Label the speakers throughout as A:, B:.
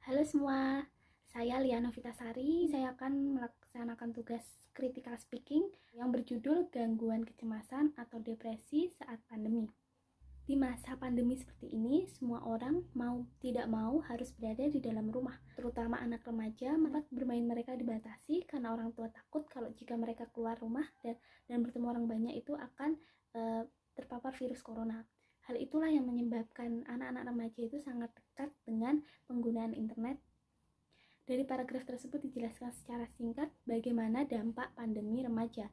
A: Halo semua, saya Lia Novitasari. Saya akan melaksanakan tugas critical speaking yang berjudul gangguan kecemasan atau depresi saat pandemi. Di masa pandemi seperti ini, semua orang mau tidak mau harus berada di dalam rumah, terutama anak remaja. Tempat bermain mereka dibatasi karena orang tua takut kalau jika mereka keluar rumah dan bertemu orang banyak itu akan terpapar virus corona. Hal itulah yang menyebabkan anak-anak remaja itu sangat dekat dengan penggunaan internet. Dari paragraf tersebut dijelaskan secara singkat bagaimana dampak pandemi remaja.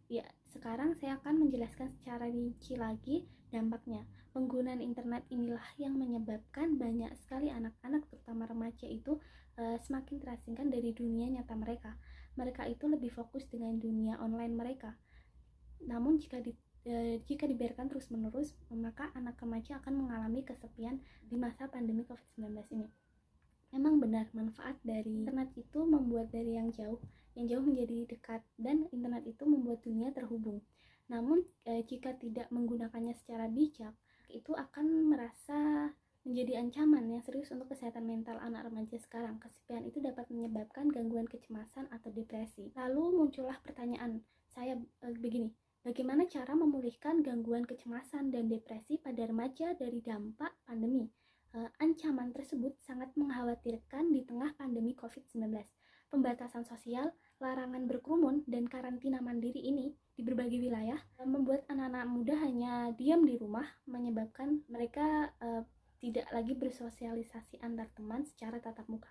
A: Ya, sekarang saya akan menjelaskan secara rinci lagi dampaknya. Penggunaan internet inilah yang menyebabkan banyak sekali anak-anak, terutama remaja itu semakin terasingkan dari dunia nyata mereka. Mereka itu lebih fokus dengan dunia online mereka. Namun jika dibiarkan terus-menerus, maka anak remaja akan mengalami kesepian di masa pandemi COVID-19 ini. Memang benar, manfaat dari internet itu membuat dari yang jauh menjadi dekat, dan internet itu membuat dunia terhubung. Namun jika tidak menggunakannya secara bijak, itu akan merasa menjadi ancaman yang serius untuk kesehatan mental anak remaja sekarang. Kesepian itu dapat menyebabkan gangguan kecemasan atau depresi. Lalu muncullah pertanyaan saya begini, bagaimana cara memulihkan gangguan kecemasan dan depresi pada remaja dari dampak pandemi? Ancaman tersebut sangat mengkhawatirkan di tengah pandemi COVID-19. Pembatasan sosial, larangan berkerumun, dan karantina mandiri ini di berbagai wilayah membuat anak-anak muda hanya diam di rumah, menyebabkan mereka tidak lagi bersosialisasi antar teman secara tatap muka.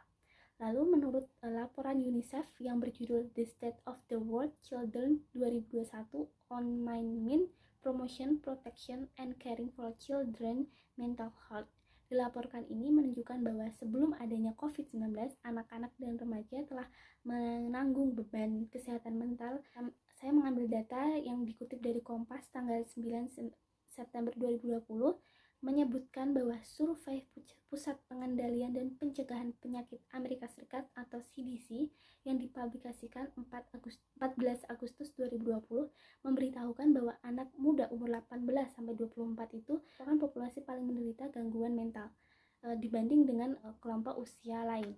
A: Lalu menurut laporan UNICEF yang berjudul The State of the World Children 2021 on Mind, Promotion, Protection, and Caring for Children Mental Health, dilaporkan ini menunjukkan bahwa sebelum adanya COVID-19, anak-anak dan remaja telah menanggung beban kesehatan mental. Saya mengambil data yang dikutip dari Kompas tanggal 9 September 2020, menyebutkan bahwa survei Pusat Pengendalian dan Pencegahan Penyakit Amerika Serikat atau CDC yang dipublikasikan 14 Agustus 2020 memberitahukan bahwa anak muda umur 18-24 itu merupakan populasi paling menderita gangguan mental dibanding dengan kelompok usia lain.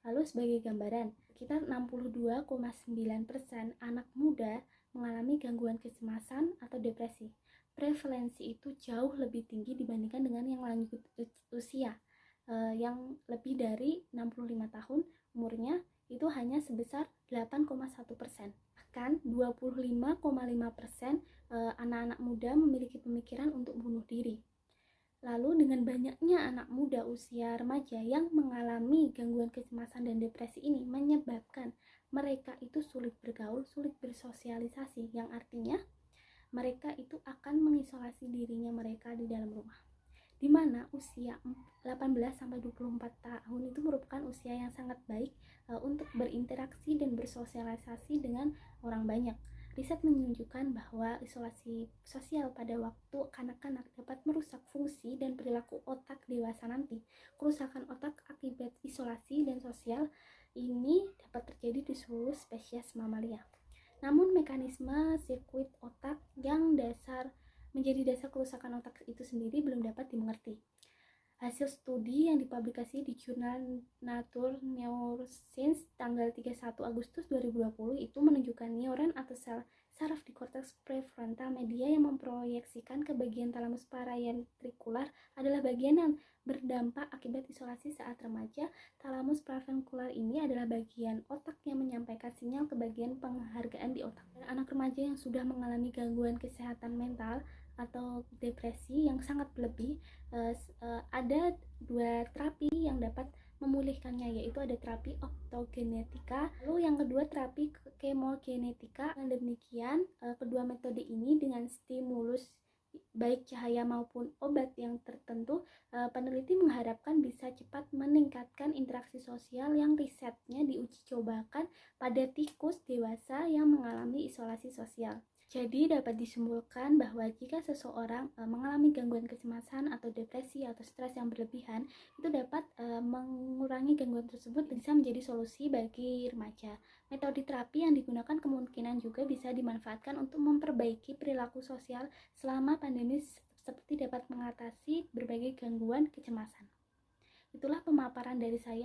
A: Lalu sebagai gambaran, sekitar 62,9% anak muda mengalami gangguan kecemasan atau depresi. Prevalensi itu jauh lebih tinggi dibandingkan dengan yang lanjut usia yang lebih dari 65 tahun umurnya, itu hanya sebesar 8,1%. Bahkan 25,5% anak-anak muda memiliki pemikiran untuk bunuh diri. Lalu dengan banyaknya anak muda usia remaja yang mengalami gangguan kecemasan dan depresi ini menyebabkan mereka itu sulit bergaul, sulit bersosialisasi, yang artinya mereka itu akan mengisolasi dirinya mereka di dalam rumah. Di mana usia 18-24 tahun itu merupakan usia yang sangat baik untuk berinteraksi dan bersosialisasi dengan orang banyak. Riset menunjukkan bahwa isolasi sosial pada waktu kanak-kanak dapat merusak fungsi dan perilaku otak dewasa nanti. Kerusakan otak akibat isolasi dan sosial ini dapat terjadi di seluruh spesies mamalia. Namun mekanisme sirkuit otak yang menjadi dasar kerusakan otak itu sendiri belum dapat dimengerti. Hasil studi yang dipublikasi di jurnal Nature Neuroscience tanggal 31 Agustus 2020 itu menunjukkan neuron atau sel saraf di korteks prefrontal media yang memproyeksikan ke bagian talamus paraventrikular adalah bagian yang berdampak akibat isolasi saat remaja. Talamus prefrontal ini adalah bagian otak yang menyampaikan sinyal ke bagian penghargaan di otak. Dan anak remaja yang sudah mengalami gangguan kesehatan mental atau depresi yang sangat berlebih, ada dua terapi yang dapat memulihkannya, yaitu ada terapi optogenetika, lalu yang kedua terapi kemogenetika. Dengan demikian, kedua metode ini dengan stimulus baik cahaya maupun obat yang tertentu, peneliti mengharapkan bisa cepat meningkatkan interaksi sosial yang risetnya diuji cobakan pada tikus dewasa yang mengalami isolasi sosial. Jadi dapat disimpulkan bahwa jika seseorang mengalami gangguan kecemasan atau depresi atau stres yang berlebihan, itu dapat mengurangi gangguan tersebut, bisa menjadi solusi bagi remaja. Metode terapi yang digunakan kemungkinan juga bisa dimanfaatkan untuk memperbaiki perilaku sosial selama pandemi, seperti dapat mengatasi berbagai gangguan kecemasan. Itulah pemaparan dari saya.